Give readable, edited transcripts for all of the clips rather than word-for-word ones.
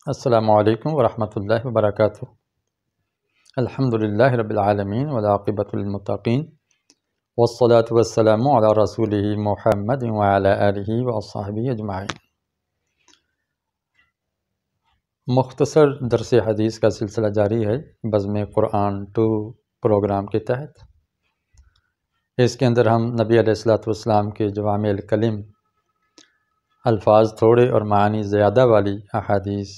السلام علیکم ورحمۃ اللہ وبرکاتہ۔ الحمدللہ رب العالمین والعاقبۃ للمتقین والصلاة والسلام علی رسولہ محمد وعلی آلہ وصحبہ اجمعین۔ مختصر درس حدیث کا سلسلہ جاری ہے بزم قرآن 2 پروگرام کے تحت۔ اس کے اندر ہم نبی علیہ الصلوۃ والسلام کے جوامع الکلم، الفاظ تھوڑے اور معانی زیادہ والی احادیث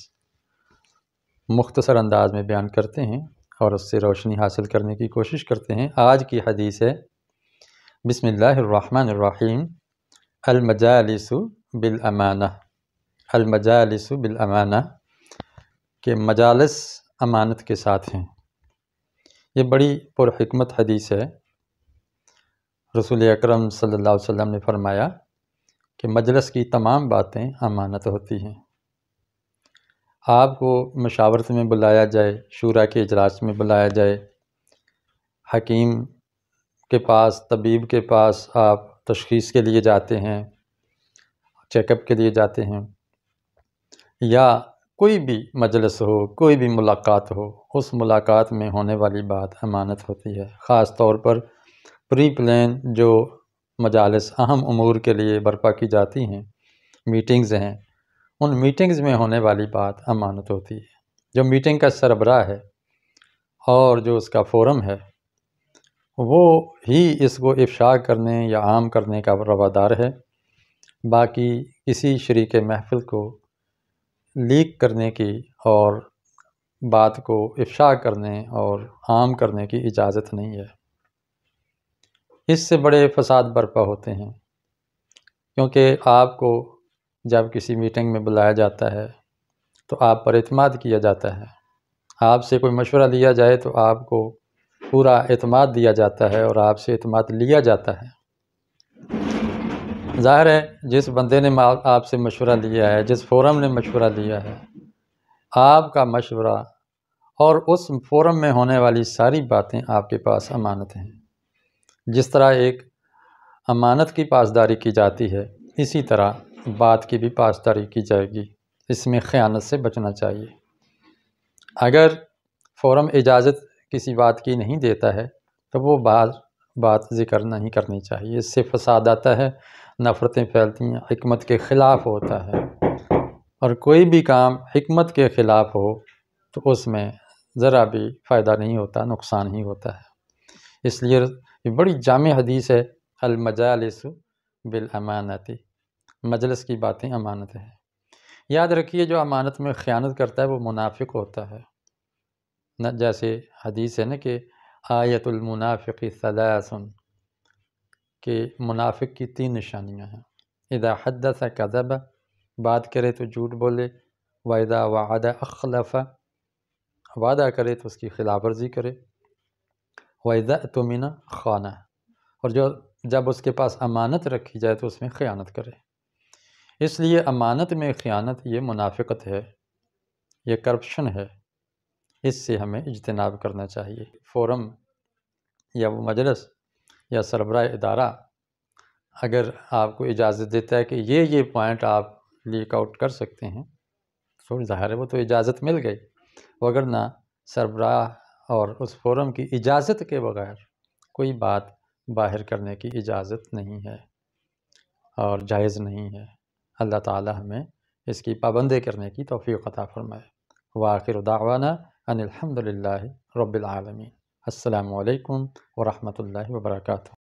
مختصر انداز میں بیان کرتے ہیں اور اس سے روشنی حاصل کرنے کی کوشش کرتے ہیں۔ آج کی حدیث ہے بسم اللہ الرحمن الرحیم، المجالس بالامانہ۔ المجالس بالامانہ کہ مجالس امانت کے ساتھ ہیں۔ یہ بڑی پرحکمت حدیث ہے۔ رسول اکرم صلی اللہ علیہ وسلم نے فرمایا کہ مجلس کی تمام باتیں امانت ہوتی ہیں۔ آپ کو مشاورت میں بلایا جائے، شورا کے اجلاس میں بلایا جائے، حکیم کے پاس، طبیب کے پاس آپ تشخیص کے لیے جاتے ہیں، چیک اپ کے لیے جاتے ہیں، یا کوئی بھی مجلس ہو، کوئی بھی ملاقات ہو، اس ملاقات میں ہونے والی بات امانت ہوتی ہے۔ خاص طور پر پری پلان جو مجالس اہم امور کے لیے برپا کی جاتی ہیں، میٹنگز ہیں، ان میٹنگز میں ہونے والی بات امانت ہوتی ہے۔ جو میٹنگ کا سربراہ ہے اور جو اس کا فورم ہے، وہ ہی اس کو افشا کرنے یا عام کرنے کا روادار ہے۔ باقی کسی شریک محفل کو لیک کرنے کی اور بات کو افشا کرنے اور عام کرنے کی اجازت نہیں ہے۔ اس سے بڑے فساد برپا ہوتے ہیں، کیونکہ آپ کو جب کسی میٹنگ میں بلایا جاتا ہے تو آپ پر اعتماد کیا جاتا ہے۔ آپ سے کوئی مشورہ لیا جائے تو آپ کو پورا اعتماد دیا جاتا ہے اور آپ سے اعتماد لیا جاتا ہے۔ ظاہر ہے جس بندے نے آپ سے مشورہ لیا ہے، جس فورم نے مشورہ لیا ہے، آپ کا مشورہ اور اس فورم میں ہونے والی ساری باتیں آپ کے پاس امانت ہیں۔ جس طرح ایک امانت کی پاسداری کی جاتی ہے، اسی طرح بات کی بھی پاسداری کی جائے گی۔ اس میں خیانت سے بچنا چاہیے۔ اگر فورم اجازت کسی بات کی نہیں دیتا ہے تو وہ بات ذکر نہیں کرنی چاہیے۔ اس سے فساد آتا ہے، نفرتیں پھیلتی ہیں، حکمت کے خلاف ہوتا ہے، اور کوئی بھی کام حکمت کے خلاف ہو تو اس میں ذرا بھی فائدہ نہیں ہوتا، نقصان ہی ہوتا ہے۔ اس لیے یہ بڑی جامع حدیث ہے، المجالس بالامانۃ، مجلس کی باتیں امانت ہیں۔ یاد رکھیے جو امانت میں خیانت کرتا ہے وہ منافق ہوتا ہے۔ جیسے حدیث ہے نا کہ آیت المنافق ثلاث، کہ منافق کی 3 نشانیاں ہیں۔ اذا حدث کذب، بات کرے تو جھوٹ بولے، واذا وعد اخلف، وعدہ کرے تو اس کی خلاف ورزی کرے، واذا اؤتمن خان، اور جب اس کے پاس امانت رکھی جائے تو اس میں خیانت کرے۔ اس لیے امانت میں خیانت یہ منافقت ہے، یہ کرپشن ہے، اس سے ہمیں اجتناب کرنا چاہیے۔ فورم یا وہ مجلس یا سربراہ ادارہ اگر آپ کو اجازت دیتا ہے کہ یہ پوائنٹ آپ لیک آؤٹ کر سکتے ہیں تو ظاہر ہے وہ تو اجازت مل گئی، وگرنہ سربراہ اور اس فورم کی اجازت کے بغیر کوئی بات باہر کرنے کی اجازت نہیں ہے اور جائز نہیں ہے۔ اللہ تعالی ہمیں اس کی پابندی کرنے کی توفیق عطا فرمائے۔ وآخر دعوانا ان الحمد للہ رب العالمین۔ السلام علیکم ورحمۃ اللہ وبرکاتہ۔